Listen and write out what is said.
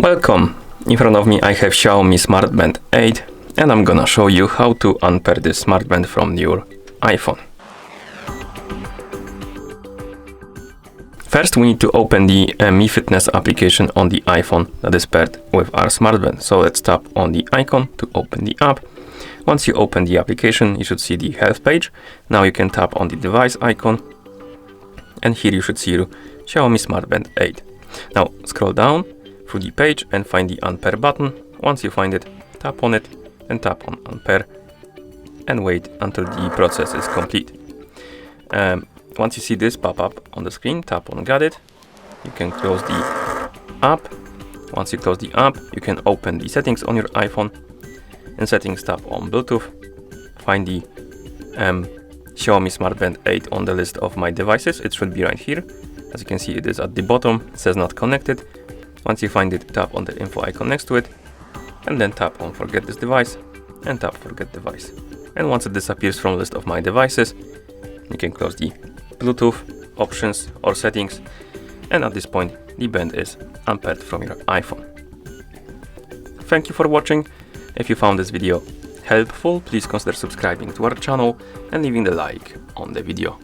Welcome! In front of me I have Xiaomi Smart Band 8 and I'm gonna show you how to unpair this smart band from your iPhone. First we need to open the Mi Fitness application on the iPhone that is paired with our smart band. So let's tap on the icon to open the app. Once you open the application, you should see the health page. Now you can tap on the device icon and here you should see your Xiaomi Smart Band 8. Now scroll down through the page and find the Unpair button. Once you find it, tap on it and tap on Unpair and wait until the process is complete. Once you see this pop up on the screen, tap on Got It. You can close the app. Once you close the app, you can open the settings on your iPhone. In settings, tap on Bluetooth. Find the Xiaomi Smart Band 8 on the list of my devices. It should be right here. As you can see, it is at the bottom. It says not connected. Once you find it, tap on the info icon next to it and then tap on forget this device and tap forget device. And once it disappears from the list of my devices, you can close the Bluetooth options or settings, and at this point the band is unpaired from your iPhone. Thank you for watching. If you found this video helpful, please consider subscribing to our channel and leaving the like on the video.